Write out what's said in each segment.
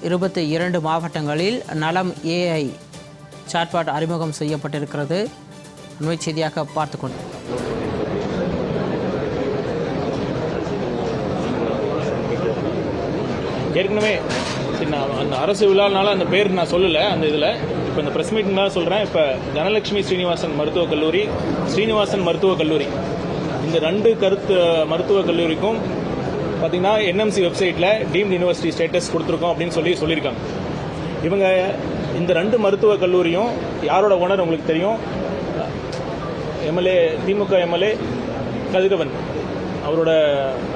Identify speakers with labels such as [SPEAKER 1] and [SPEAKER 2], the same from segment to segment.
[SPEAKER 1] 22 மாவட்டங்களில் நலம் AI chatbot அறிமுகம் செய்யப்பட்டிருக்கிறது. அண்மை செய்தியாக பார்த்துக்கொண்டு
[SPEAKER 2] ஏற்கனவே அந்த அரசு விழானால அந்த பேர் நான் சொல்லலை. அந்த இதில் இப்போ இந்த ப்ரெஸ் மீட்டிங் தான் சொல்கிறேன். இப்போ தனலட்சுமி ஸ்ரீனிவாசன் மருத்துவக் கல்லூரி, ஸ்ரீனிவாசன் மருத்துவக் கல்லூரி, இந்த 2 மருத்துவக் கல்லூரிக்கும் பார்த்தீங்கன்னா NMC வெப்சைட்டில் டீம்டு யூனிவர்சிட்டி ஸ்டேட்டஸ் கொடுத்துருக்கோம் அப்படின்னு சொல்லியிருக்காங்க. இவங்க இந்த 2 மருத்துவக் கல்லூரியும் யாரோட ஓனர் உங்களுக்கு தெரியும், திமுக எம்எல்ஏ கதிரவன்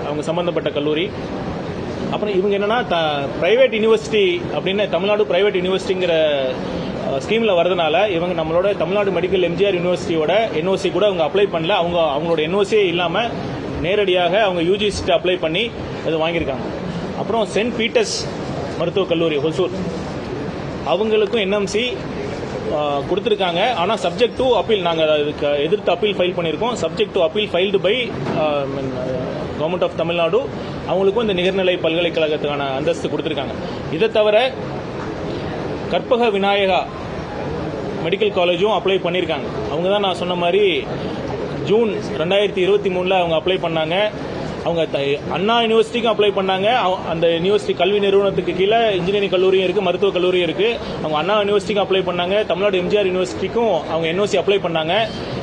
[SPEAKER 2] அவங்க சம்பந்தப்பட்ட கல்லூரி. அப்புறம் இவங்க என்னன்னா பிரைவேட் யூனிவர்சிட்டி அப்படின்னு தமிழ்நாடு பிரைவேட் யூனிவர்சிட்டிங்கிற ஸ்கீமில் வரதுனால இவங்க நம்மளோட தமிழ்நாடு மெடிக்கல் எம்ஜிஆர் யூனிவர்சிட்டியோட NOC கூட அவங்க அப்ளை பண்ணல. அவங்களோட NOCயே இல்லாமல் நேரடியாக அவங்க UGC அப்ளை பண்ணி அது வாங்கியிருக்காங்க. அப்புறம் சென்ட் பீட்டர்ஸ் மருத்துவக் கல்லூரி ஹொசூர், அவங்களுக்கும் NMC கொடுத்துருக்காங்க. ஆனால் சப்ஜெக்ட் டு அப்பீல், நாங்கள் அதுக்கு எதிர்த்து அப்பீல் ஃபைல் பண்ணியிருக்கோம். Subject to appeal filed by government of Tamil Nadu. அவங்களுக்கும் இந்த நிகர்நிலை பல்கலைக்கழகத்துக்கான அந்தஸ்து கொடுத்துருக்காங்க. இதை தவிர கற்பக விநாயகா மெடிக்கல் காலேஜும் அப்ளை பண்ணியிருக்காங்க. அவங்க தான் நான் சொன்ன மாதிரி ஜூன் 2023 அவங்க அப்ளை பண்ணாங்க. அவங்க அண்ணா யூனிவர்சிட்டிக்கும் அப்ளை பண்ணாங்க. அந்த யூனிவர்சிட்டி கல்வி நிறுவனத்துக்கு கீழே இன்ஜினியரிங் கல்லூரியும் இருக்குது, மருத்துவக் கல்லூரியும் இருக்குது. அவங்க அண்ணா யூனிவர்சிட்டிக்கும் அப்ளை பண்ணாங்க. தமிழ்நாடு எம்ஜிஆர் யூனிவர்சிட்டிக்கும் அவங்க NOC அப்ளை பண்ணாங்க.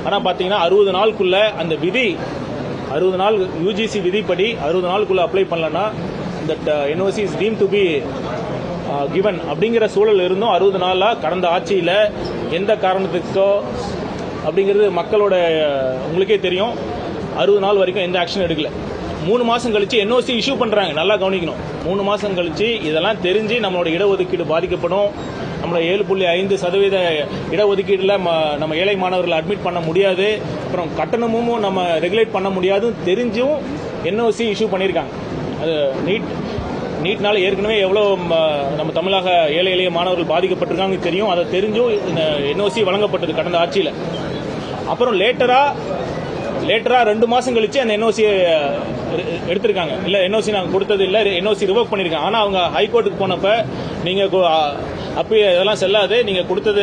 [SPEAKER 2] ஆனால் பார்த்தீங்கன்னா 60 நாளுக்குள்ள அந்த விதி 60 நாள் UGC விதிப்படி 60 நாளுக்குள்ள அப்ளை பண்ணலன்னா இந்த NOC is team to be given அப்படிங்கிற சூழல் இருந்தும் 60 நாளாக கடந்த ஆட்சியில் எந்த காரணத்துக்கோ அப்படிங்கிறது மக்களோட உங்களுக்கே தெரியும், 60 நாள் வரைக்கும் எந்த ஆக்ஷன் எடுக்கல. 3 மாதம் கழிச்சு NOC இஷ்யூ பண்ணுறாங்க. நல்லா கவனிக்கணும். 3 மாதம் கழிச்சு இதெல்லாம் தெரிஞ்சு நம்மளோட இடஒதுக்கீடு பாதிக்கப்படும், நம்மளோட 7.5% இடஒதுக்கீட்டில் நம்ம ஏழை மாணவர்களை அட்மிட் பண்ண முடியாது, அப்புறம் கட்டணமும் நம்ம ரெகுலேட் பண்ண முடியாதுன்னு தெரிஞ்சும் NOC இஷ்யூ பண்ணியிருக்காங்க. அது நீட்னால ஏற்கனவே எவ்வளோ நம்ம தமிழக ஏழை எளிய மாணவர்கள் பாதிக்கப்பட்டிருக்காங்க தெரியும். அதை தெரிஞ்சும் NOC வழங்கப்பட்டது கடந்த ஆட்சியில். அப்புறம் லேட்டரா 2 மாதம் கழிச்சு அந்த NOC எடுத்திருக்காங்க. இல்லை NOC நாங்கள் கொடுத்தது இல்லை, NOC ரிவோக் பண்ணியிருக்காங்க. ஆனால் அவங்க ஹைகோர்ட்டுக்கு போனப்ப நீங்கள் அப்போ இதெல்லாம் செல்லாது, நீங்கள் கொடுத்தது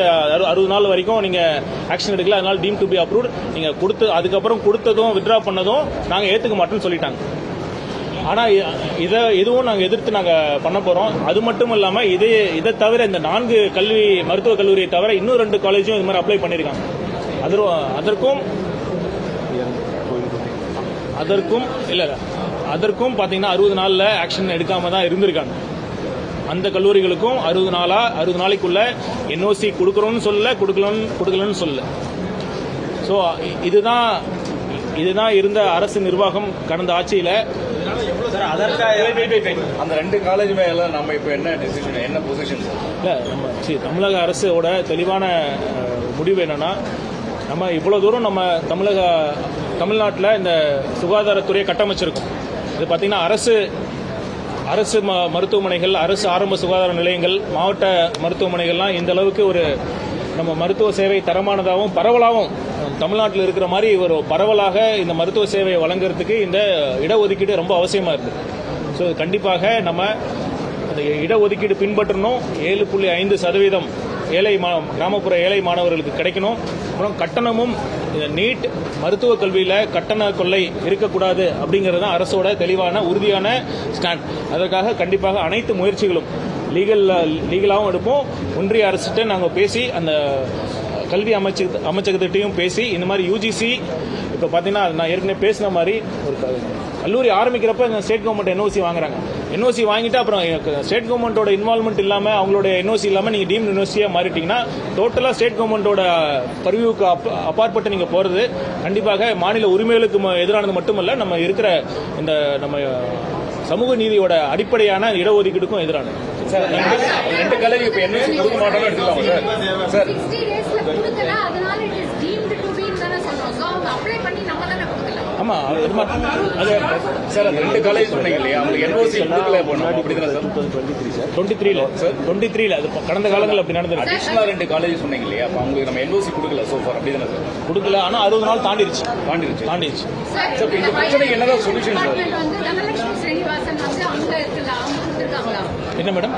[SPEAKER 2] 60 நாள் வரைக்கும் நீங்கள் ஆக்ஷன் எடுக்கல, அதனால டீம் டு பி அப்ரூவ்ட், நீங்கள் அதுக்கப்புறம் கொடுத்ததும் வித்ட்ரா பண்ணதும் நாங்கள் ஏற்றுக்க மாட்டோம்னு சொல்லிட்டாங்க. ஆனால் இதுவும் நாங்கள் எதிர்த்து நாங்கள் பண்ண போகிறோம். அது மட்டும் இல்லாமல் இதை தவிர இந்த 4 மருத்துவக் கல்லூரியை தவிர இன்னும் 2 காலேஜும் இது மாதிரி அப்ளை பண்ணியிருக்காங்க. அதற்கும் பார்த்தீங்கன்னா 60 நாளில் ஆக்ஷன் எடுக்காம தான் இருந்திருக்காங்க. அந்த கல்லூரிகளுக்கும் 60 நாளைக்குள்ள NOC கொடுக்குறோன்னு கொடுக்கலன்னு சொல்லல. ஸோ இதுதான் இருந்த அரசு நிர்வாகம் கடந்த ஆட்சியில்.
[SPEAKER 3] அந்த 2 காலேஜுமே எல்லாம் நம்ம இப்போ என்ன டிசிஷன், என்ன பொசிஷன்?
[SPEAKER 2] இல்லை, நம்ம தமிழக அரசோட தெளிவான முடிவு என்னன்னா, நம்ம இவ்வளோ தூரம் நம்ம தமிழ்நாட்டில் இந்த சுகாதாரத்துறையை கட்டமைச்சிருக்கோம். இது பார்த்தீங்கன்னா அரசு மருத்துவமனைகள், அரசு ஆரம்ப சுகாதார நிலையங்கள், மாவட்ட மருத்துவமனைகள்லாம் இந்த அளவுக்கு நம்ம மருத்துவ சேவை தரமானதாகவும் பரவலாகவும் தமிழ்நாட்டில் இருக்கிற மாதிரி ஒரு பரவலாக இந்த மருத்துவ சேவையை வழங்குறதுக்கு இந்த இடஒதுக்கீடு ரொம்ப அவசியமாக இருக்குது. ஸோ கண்டிப்பாக நம்ம அந்த இடஒதுக்கீடு பின்பற்றணும். 7.5% கிராமப்புற ஏழை மாணவர்களுக்கு கிடைக்கணும். அப்புறம் கட்டணமும் நீட் மருத்துவக் கல்வியில் கட்டண கொள்ளை இருக்கக்கூடாது அப்படிங்கிறது தான் அரசோட தெளிவான உறுதியான ஸ்டாண்ட். அதற்காக கண்டிப்பாக அனைத்து முயற்சிகளும் லீகலாகவும் எடுப்போம். ஒன்றிய அரசிட்ட நாங்கள் பேசி அந்த கல்வி அமைச்சகத்திட்டையும் பேசி இந்த மாதிரி UGC இப்போ பார்த்தீங்கன்னா நான் ஏற்கனவே பேசின மாதிரி ஒரு கல்லூரி ஆரம்பிக்கிறப்ப ஸ்டேட் கவர்மெண்ட் NOC வாங்குறாங்க. NOC வாங்கிட்டு அப்புறம் ஸ்டேட் கவர்மெண்டோட இன்வால்மெண்ட் இல்லாமல் அவங்களோட NOC இல்லாமல் நீங்கள் டீம் யூனிவர்சிட்டியாக மாறிட்டீங்கன்னா டோட்டலாக ஸ்டேட் கவர்மெண்டோட பரிவுக்கு அப்பாற்பட்டு நீங்கள் போகிறது கண்டிப்பாக மாநில உரிமைகளுக்கு எதிரானது மட்டுமல்ல, நம்ம இருக்கிற இந்த நம்ம சமூக நீதியோட அடிப்படையான இடஒதுக்கீடுக்கும் எதிரானது.
[SPEAKER 3] சார் 2 காலேஜ் இப்போ NOC கொடுக்க மாட்டோம்னு எடுத்துக்கலாம் சார்.
[SPEAKER 2] ஆமா,
[SPEAKER 3] சார் 2 காலேஜ் சொன்னீங்க இல்லையா, அவங்களுக்கு NOC கொடுக்கல போனோம் அப்படிதானே சார்?
[SPEAKER 2] 23 அது கடந்த காலங்கள் அப்படி நடந்தது.
[SPEAKER 3] அடிஷனலா 2 காலேஜ் சொன்னீங்க இல்லையா, அப்ப அவங்களுக்கு நம்ம NOC கொடுக்கல சோஃபார் அப்படிதானே சார்?
[SPEAKER 2] கொடுக்கல, ஆனா 60 நாள் தாண்டிடுச்சு.
[SPEAKER 3] சார் இந்த பிரச்சனைக்கு என்னதான் சொல்யூஷன் சார்?
[SPEAKER 4] தனலட்சுமி ஸ்ரீனிவாசன் வந்து அங்க இருக்குல்ல, அவங்க கொடுத்துருக்காங்களா?
[SPEAKER 2] என்ன madam?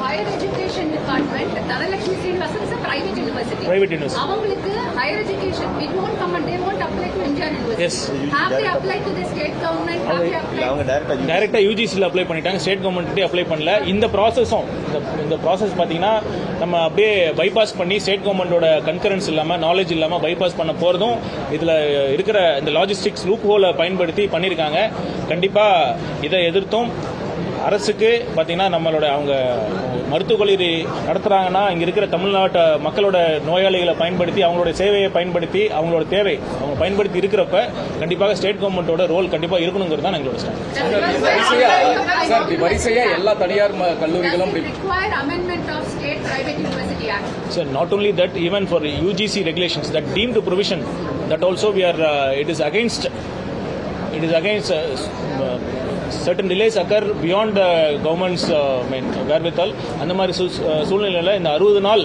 [SPEAKER 4] Higher education department Dhanalakshmi Srinivasan is a private university.
[SPEAKER 2] Private university.
[SPEAKER 4] அவங்களுக்கு higher education it won't come and they won't apply to Indian university.
[SPEAKER 2] Yes.
[SPEAKER 4] Have they applied to the state government? Have they applied?
[SPEAKER 2] டைரக்டா யூஜிசியில் apply பண்ணிட்டாங்க, state கவர்மெண்ட்டே apply பண்ணல. இந்த ப்ராசஸும் இந்த process பார்த்தீங்கன்னா நம்ம அப்படியே பைபாஸ் பண்ணி ஸ்டேட் கவர்மெண்டோட கன்கரன்ஸ் இல்லாமல் நாலேஜ் இல்லாமல் பைபாஸ் பண்ண போகிறதும் இதில் இருக்கிற இந்த லாஜிஸ்டிக்ஸ் லூப் ஹோலை பயன்படுத்தி பண்ணியிருக்காங்க. கண்டிப்பாக இதை எதிர்த்தும் அரசுக்கு பார்த்தீங்கன்னா நம்மளோட அவங்க மருத்துவக் கல்லூரி நடத்துகிறாங்கன்னா இங்கே இருக்கிற தமிழ்நாட்டு மக்களோட நோயாளிகளை பயன்படுத்தி அவங்களோட சேவையை பயன்படுத்தி அவங்களோட தேவை அவங்க பயன்படுத்தி இருக்கிறப்ப கண்டிப்பாக ஸ்டேட் கவர்மெண்ட்டோட ரோல் கண்டிப்பாக இருக்கணுங்கிறது தான் எங்களோட ஸ்டாண்ட்.
[SPEAKER 3] வரிசையா எல்லா தனியார் கல்லூரிகளும்
[SPEAKER 4] Does it require amendment of State Private University Act?
[SPEAKER 2] So not only that, even for UGC regulations that deemed provision, that also we are it is against certain delays occur beyond the government's wherewithal. அந்த மாதிரி சூழ்நிலையில் இந்த 60 நாள்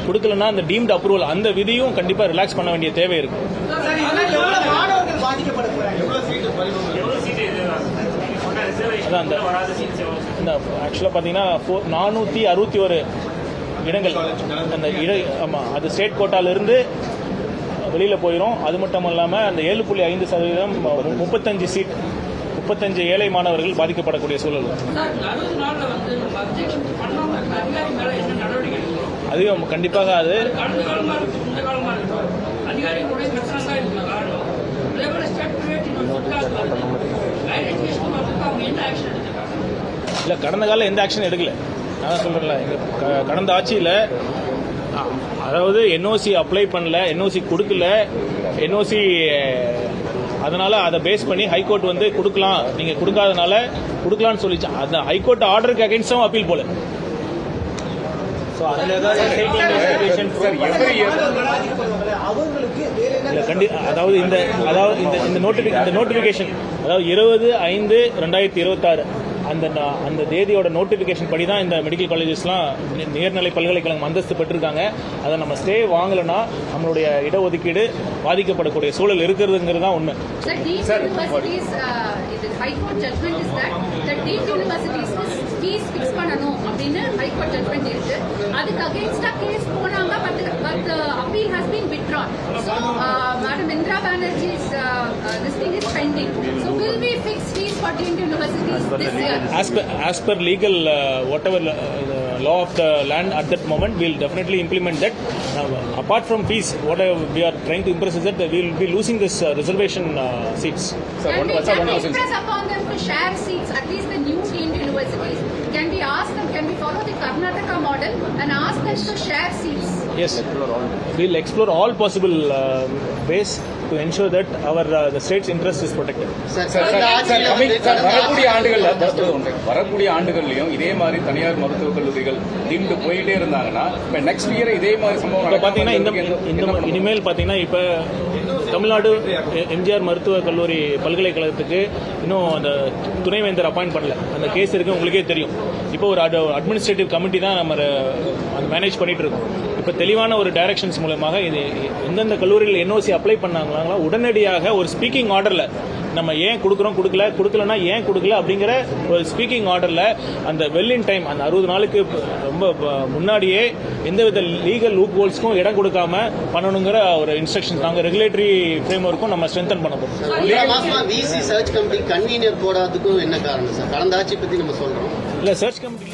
[SPEAKER 2] கொடுக்கலன்னா அந்த deemed approval அந்த விதியும் கண்டிப்பாக ரிலாக்ஸ் பண்ண வேண்டிய தேவை இருக்கு. அதான் இந்த ஆக்சுவலாக பார்த்தீங்கன்னா 461 இடங்கள் அந்த ஆமாம் அது ஸ்டேட் கோட்டாலிருந்து வெளியில் போயிடும். அது மட்டும் இல்லாமல் அந்த 7.5% 35 சீட் 35 ஏழை மாணவர்கள் பாதிக்கப்படக்கூடிய சூழல். அதையும் கண்டிப்பாக அது இல்லை கடந்த காலம் எந்த ஆக்ஷன் எடுக்கல. நான் சொல்கிறேன்ல எங்கள் கடந்த ஆட்சியில் அதாவது என்ஓசி அப்ளை பண்ணல, என்ஓசி கொடுக்கல, என்ஓசி அதனால அதை பேஸ் பண்ணி ஹைகோர்ட் வந்து கொடுக்கலாம், நீங்க கொடுக்காதனால கொடுக்கலாம்னு சொல்லிச்சு. அந்த ஹைகோர்ட் ஆர்டருக்கு அகைன்ஸ்டும் அப்பீல் போல. அதாவது இந்த நோட்டிபிகேஷன் அதாவது 20/5/2026 அந்த தேதியோட நோட்டிபிகேஷன் படி தான் இந்த மெடிக்கல் காலேஜஸ்லாம் நேர்நிலை பல்கலைக்கழகம் அந்தஸ்து பெற்றிருக்காங்க. அதை நம்ம ஸ்டே வாங்கலைன்னா நம்மளுடைய இடஒதுக்கீடு பாதிக்கப்படக்கூடிய சூழல் இருக்கிறதுங்கிறது தான் உண்மை.
[SPEAKER 4] ஃபீஸ் ஃபிக்ஸ் பண்ணணும் அப்படின்னு ஹைகோர்ட் ஜட்மெண்ட் இருக்கு. அதுக்கு அகைன்ஸ்டா கேஸ் போனாங்க. But appeal has been withdrawn. So Madam Indira Banerjee's this thing is pending. So will we fix fees for deemed universities this year?
[SPEAKER 2] As per legal whatever law of the land at that moment, we'll definitely implement that. Now, apart from fees, what we are trying to impress is that we will be losing this reservation seats.
[SPEAKER 4] Can we impress upon them to share seats, at least the new deemed universities? Can we ask them, can we follow the Karnataka model and ask them to share seats?
[SPEAKER 2] Yes, we'll explore all possible ways to ensure that our the state's interest is protected.
[SPEAKER 3] வரக்கூடிய ஆண்டுகள்லயும் இதே மாதிரி தனியார் மருத்துவக் கல்லூரிகள் தீண்டு போயிட்டே இருந்தாங்கன்னா இப்ப next year இதே மாதிரி சம்பவம்
[SPEAKER 2] பாத்தீங்கன்னா இனிமேல் பாத்தீங்கன்னா இப்ப தமிழ்நாடு எம்ஜிஆர் மருத்துவக் கல்லூரி பல்கலைக்கழகத்துக்கு இன்னும் அந்த துணைவேந்தர் அப்பாயிண்ட் பண்ணல. அந்த கேஸ் இருக்கு, உங்களுக்கே தெரியும். இப்போ ஒரு அட்மினிஸ்ட்ரேட்டிவ் கமிட்டி தான் நம்ம மேனேஜ் பண்ணிட்டு இருக்கோம். இப்போ தெளிவான ஒரு டைரக்ஷன்ஸ் மூலமாக இது எந்தெந்த கல்லூரிகள் என்ஓசி அப்ளை பண்ணாங்களோ உடனடியாக ஒரு ஸ்பீக்கிங் ஆர்டர்ல நம்ம ஏன் கொடுக்குறோம், கொடுக்கலன்னா ஏன் கொடுக்கல அப்படிங்கிற ஒரு ஸ்பீக்கிங் ஆர்டர்ல அந்த வெல்லின் டைம் அந்த 60 நாளுக்கு ரொம்ப முன்னாடியே எந்தவித லீகல் லூப் ஹோல்ஸ்க்கும் இடம் கொடுக்காம பண்ணணுங்கிற ஒரு இன்ஸ்ட்ரக்ஷன்ஸ் நாங்கள் ரெகுலேட்டரி ஃப்ரேம் ஒர்க்கும் நம்ம ஸ்ட்ரென்தன் பண்ண போறோம்.
[SPEAKER 5] விசி சர்ச் கமிட்டி கன்வீனர் போடாததுக்கும் என்ன காரணம் சார்? கடந்த ஆட்சி பத்தி நம்ம சொல்றோம்
[SPEAKER 2] இல்ல சர்ச் கமிட்டி